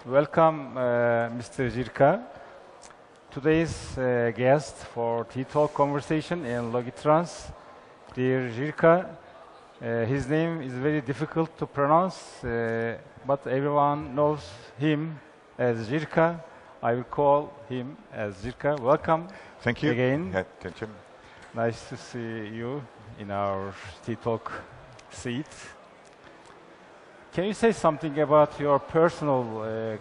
Welcome, Mr. Jirka. Today's guest for Tea&Talk conversation in logitrans, dear Jirka. His name is very difficult to pronounce, but everyone knows him as Jirka. I will call him as Jirka. Welcome. Thank you. Again. Thank you. Nice to see you in our Tea&Talk seat. Can you say something about your personal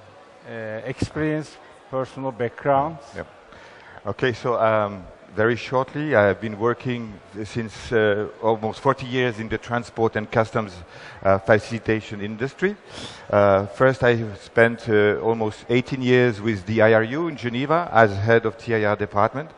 experience, personal background? Yeah. Okay, so very shortly, I've been working since almost 40 years in the transport and customs facilitation industry. First, I spent almost 18 years with the IRU in Geneva as head of TIR department.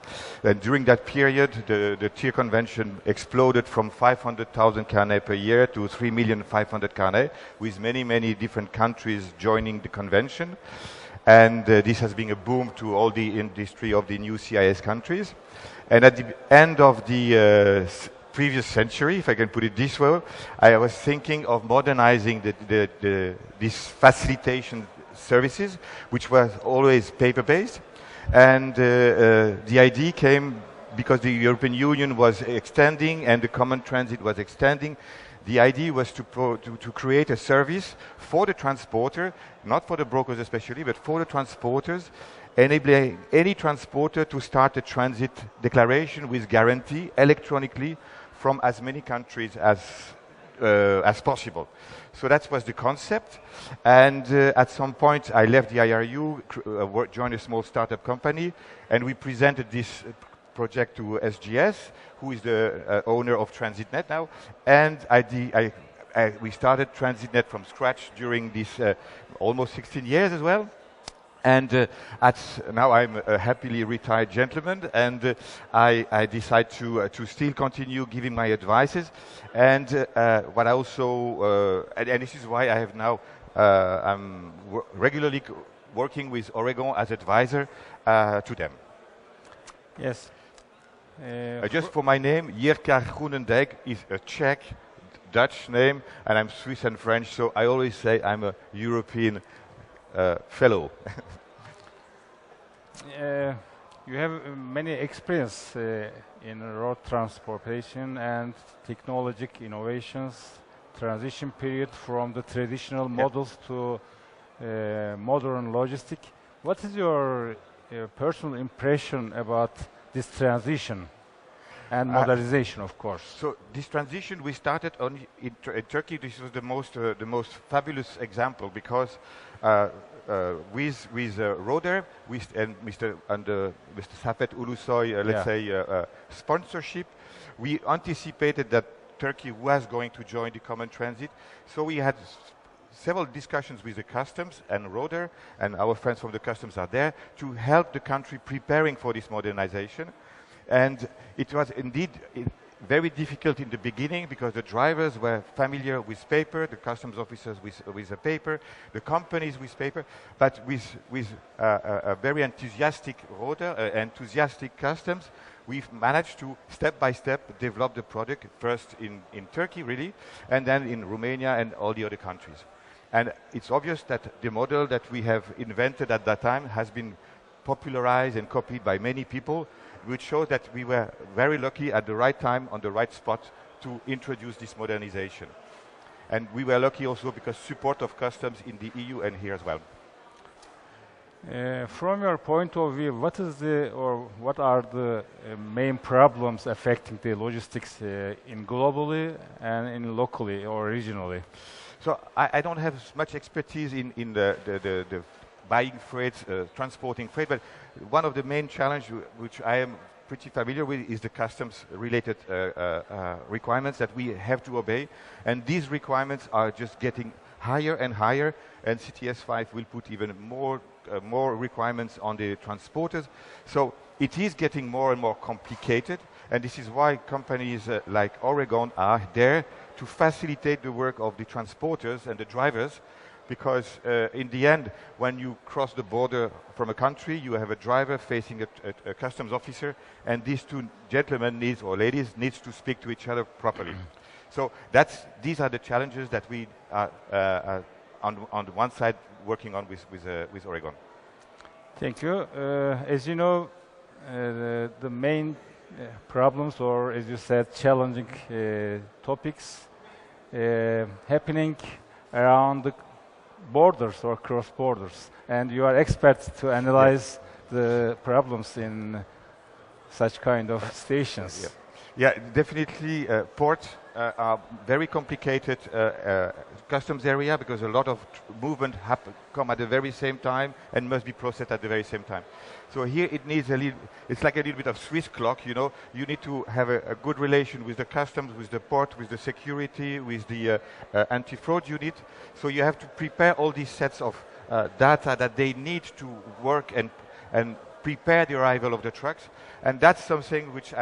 And during that period, the TIR convention exploded from 500,000 carnet per year to 3,500,000 carnet, with many, many different countries joining the convention. And this has been a boom to all the industry of the new CIS countries. And at the end of the previous century, if I can put it this way, I was thinking of modernizing these facilitation services, which was always paper-based. And the idea came because the European Union was extending and the common transit was extending. The idea was to create a service for the transporter, not for the brokers especially, but for the transporters, enabling any transporter to start a transit declaration with guarantee electronically from as many countries as possible. So that was the concept. And at some point, I left the IRU, joined a small startup company, and we presented this project to SGS, who is the owner of TransitNet now, and we started TransitNet from scratch during this almost 16 years as well. And now I'm a happily retired gentleman, and I decide to still continue giving my advices. And what I also, and this is why I have now, I'm regularly working with Oregon as advisor to them. Yes. Just for my name, Jirka Groenendijk is a Czech, Dutch name, and I'm Swiss and French, so I always say I'm a European fellow. You have many experience in road transportation and technological innovations, transition period from the traditional models to modern logistics. What is your personal impression about this transition and modernization, of course? So this transition we started on in Turkey. This was the most fabulous example because with Roder and Mr. Safet Ulusoy, let's say sponsorship, we anticipated that Turkey was going to join the common transit. So we had several discussions with the customs and Roder, and our friends from the customs are there to help the country preparing for this modernization. And it was indeed very difficult in the beginning because the drivers were familiar with paper, the customs officers with the paper, the companies with paper, but with a very enthusiastic Roder, enthusiastic customs, we've managed to step by step develop the product first in Turkey really, and then in Romania and all the other countries. And it's obvious that the model that we have invented at that time has been popularized and copied by many people, which shows that we were very lucky at the right time, on the right spot, to introduce this modernization. And we were lucky also because support of customs in the EU and here as well. From your point of view, what are the main problems affecting the logistics in globally and in locally or regionally? So I don't have much expertise in the buying freight, transporting freight, but one of the main challenges which I am pretty familiar with is the customs-related requirements that we have to obey, and these requirements are just getting higher and higher, and CTS 5 will put even more requirements on the transporters. So it is getting more and more complicated, and this is why companies like Oregon are there to facilitate the work of the transporters and the drivers, because in the end, when you cross the border from a country, you have a driver facing a customs officer, and these two gentlemen or ladies needs to speak to each other properly. So these are the challenges that we are on the one side working on with Oregon. Thank you. As you know, the main problems, or as you said, challenging topics happening around the borders or cross borders, and you are experts to analyze the problems in such kind of stations. Yeah, definitely. Ports are very complicated customs area because a lot of movement come at the very same time and must be processed at the very same time. So here it needs it's like a little bit of Swiss clock, you know. You need to have a good relation with the customs, with the port, with the security, with the anti-fraud unit. So you have to prepare all these sets of data that they need to work and prepare the arrival of the trucks. And that's something which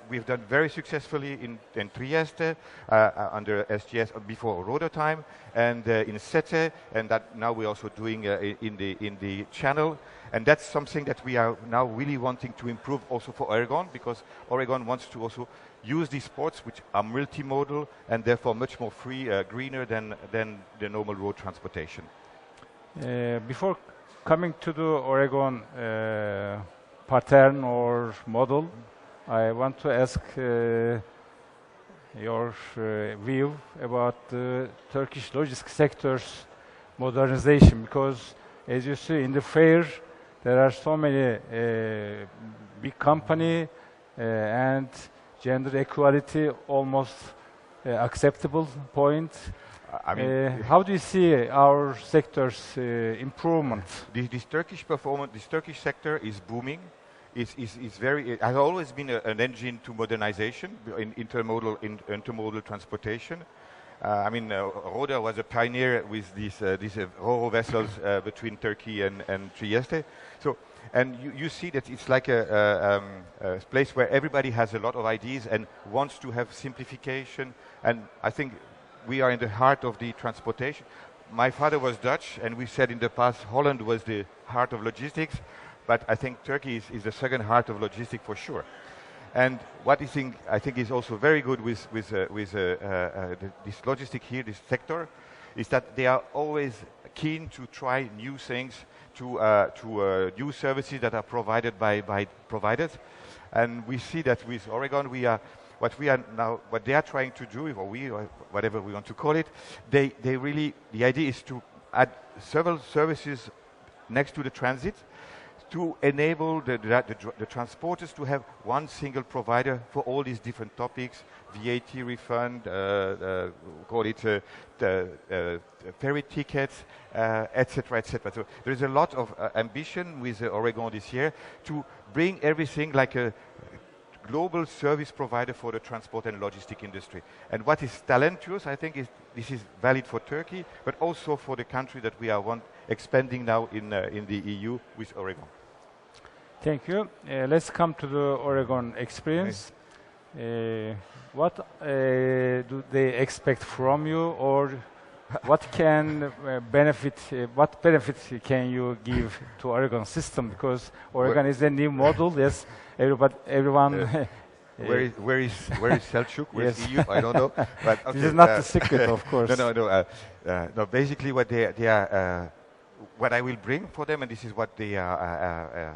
we've done very successfully in Trieste, under SGS before Roda time, and in Sete, and that now we're also doing in the Channel. And that's something that we are now really wanting to improve also for Oregon, because Oregon wants to also use these ports which are multimodal and therefore much more free, greener than the normal road transportation. Before coming to the Oregon pattern or model, I want to ask your view about the Turkish logistics sector's modernization, because as you see in the fair, there are so many big company and gender equality almost acceptable point. I mean, how do you see our sector's improvement? This Turkish sector is booming. It has always been an engine to modernization in intermodal transportation. I mean, Roda was a pioneer with these Ro-Ro vessels between Turkey and Trieste. So, and you see that it's like a place where everybody has a lot of ideas and wants to have simplification. And I think we are in the heart of the transportation. My father was Dutch, and we said in the past Holland was the heart of logistics, but I think Turkey is the second heart of logistics for sure. And what I think is also very good with this logistic here, this sector, is that they are always keen to try new things, to new services that are provided by providers. And we see that with Oregon, what they are trying to do, or whatever we want to call it, the idea is to add several services next to the transit to enable the transporters to have one single provider for all these different topics, VAT refund, call it ferry tickets, etc., etc. So there is a lot of ambition with Oregon this year to bring everything like a global service provider for the transport and logistic industry. And what is talentuous, I think, is this is valid for Turkey, but also for the country that we are expanding now in the EU with Oregon. Thank you. Let's come to the Oregon experience. What do they expect from you, or what benefit can you give to Oregon system? Because Oregon is a new model. Yes, everyone. Where is Selçuk? Where is EU? I don't know. But okay, this is not the secret, of course. No. Basically, what what I will bring for them, and this is what they are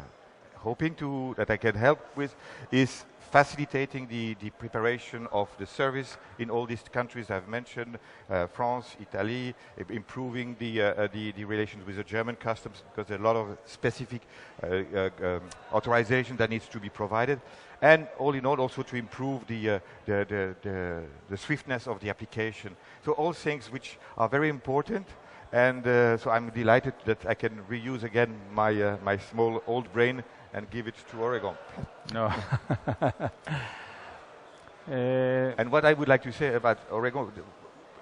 hoping that I can help with, is facilitating the preparation of the service in all these countries I've mentioned, France, Italy, improving the relations with the German customs, because there are a lot of specific authorization that needs to be provided, and all in all also to improve the swiftness of the application. So all things which are very important. And so I'm delighted that I can reuse again my small old brain and give it to Oregon. No. And what I would like to say about Oregon,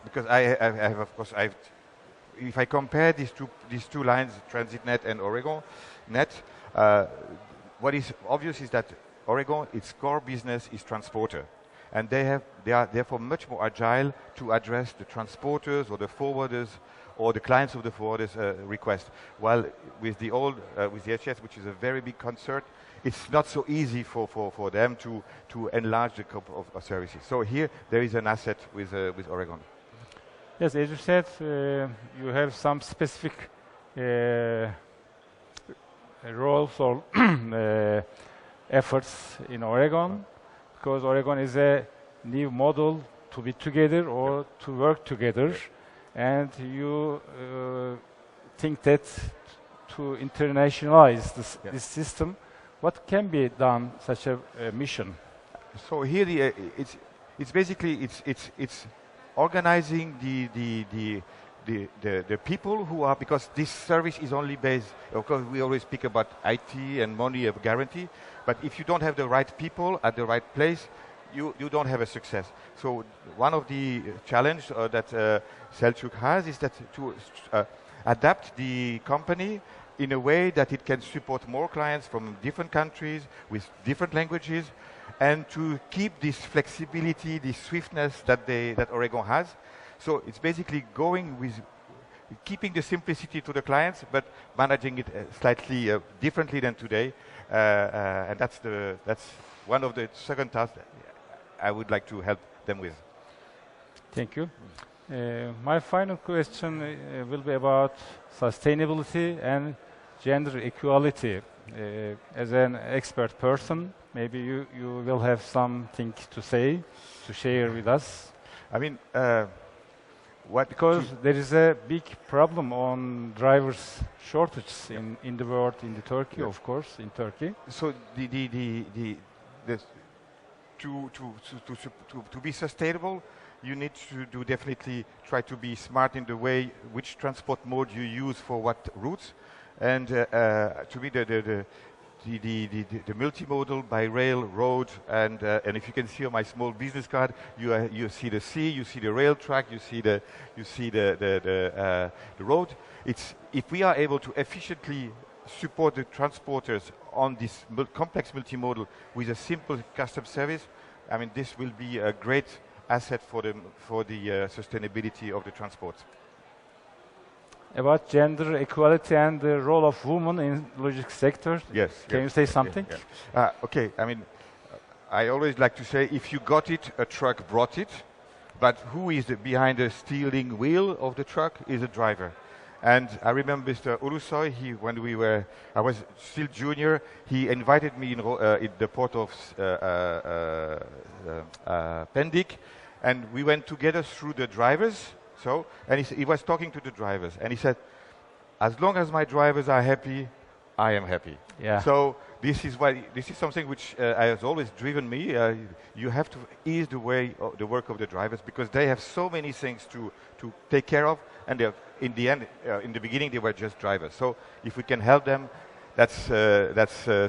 because I have, of course, if I compare these two lines, TransitNet and Oregon Net, what is obvious is that Oregon, its core business is transporter. And they are therefore much more agile to address the transporters or the forwarders or the clients of the forwarders request. While with the HS, which is a very big concern, it's not so easy for them to enlarge the scope of services. So here there is an asset with Oregon. Yes, as you said, you have some specific roles or efforts in Oregon, because Oregon is a new model to be together or to work together, and you think that to internationalize this system, what can be done such a mission? So here it's basically it's organizing the people who are, because this service is only based, of course we always speak about IT and money of guarantee, but if you don't have the right people at the right place, you don't have a success. So one of the challenge that Selçuk has is that to adapt the company in a way that it can support more clients from different countries with different languages, and to keep this flexibility, this swiftness that Oregon has. So it's basically going with keeping the simplicity to the clients, but managing it slightly differently than today. And that's one of the second tasks I would like to help them with. Thank you. My final question will be about sustainability and gender equality. As an expert person, maybe you will have something to say, to share with us. I mean, because there is a big problem on drivers shortage in the world, in the Turkey, of course, in Turkey. So to be sustainable, you need to definitely try to be smart in the way which transport mode you use for what routes, and to be the multimodal by rail, road, and if you can see on my small business card, you see the sea, you see the rail track, you see the road. If we are able to efficiently support the transporters on this complex multimodal with a simple custom service, I mean this will be a great asset for the sustainability of the transport. About gender equality and the role of women in logistics sector. Yes. Can you say something? Yeah. Okay. I mean, I always like to say, if you got it, a truck brought it. But who is behind the steering wheel of the truck is a driver. And I remember Mr. Ulusoy, I was still junior, he invited me in the port of Pendik, and we went together through the drivers. And he was talking to the drivers, and he said, as long as my drivers are happy, I am happy. Yeah. So this is something which has always driven me. You have to ease the work of the drivers, because they have so many things to take care of, and in the end, in the beginning, they were just drivers. So if we can help them, that's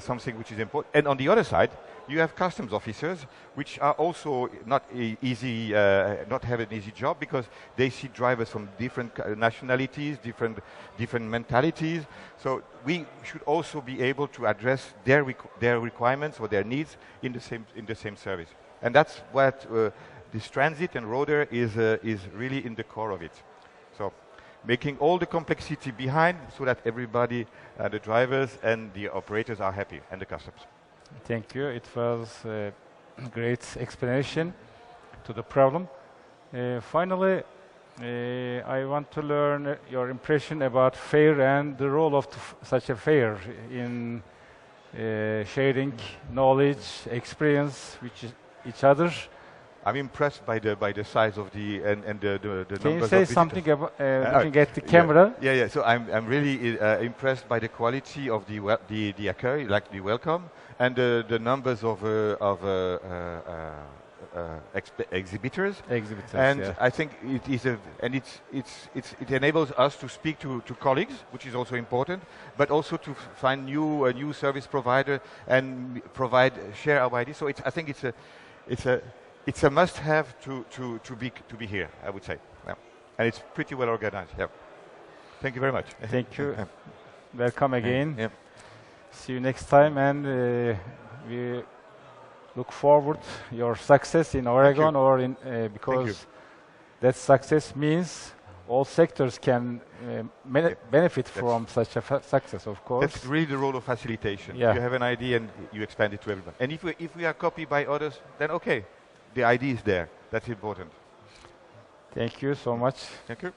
something which is important. And on the other side, you have customs officers, which are also not easy, not have an easy job, because they see drivers from different nationalities, different mentalities. So we should also be able to address their requirements or their needs in the same service. And that's what this transit and roader is really in the core of it. So making all the complexity behind, so that everybody, the drivers and the operators, are happy, and the customs. Thank you. It was a great explanation to the problem. Finally, I want to learn your impression about fair and the role of such a fair in sharing knowledge, experience with each other. I'm impressed by the size of the numbers. Can you say something about looking at the camera? Yeah. So I'm really impressed by the quality of the accueil, like the welcome, and the numbers of exhibitors. And yeah. I think it enables us to speak to colleagues, which is also important, but also to find a new service provider and share our ideas. So I think it's a must-have to be here, I would say. Yeah. And it's pretty well organized. Yeah. Thank you very much. Thank you. Welcome again. Yeah. See you next time, and we look forward your success in Oregon, or in because that success means all sectors can benefit from such a success, of course. That's really the role of facilitation. Yeah. You have an idea and you expand it to everyone. And if we are copied by others, then okay, the idea is there. That's important. Thank you so much. Thank you.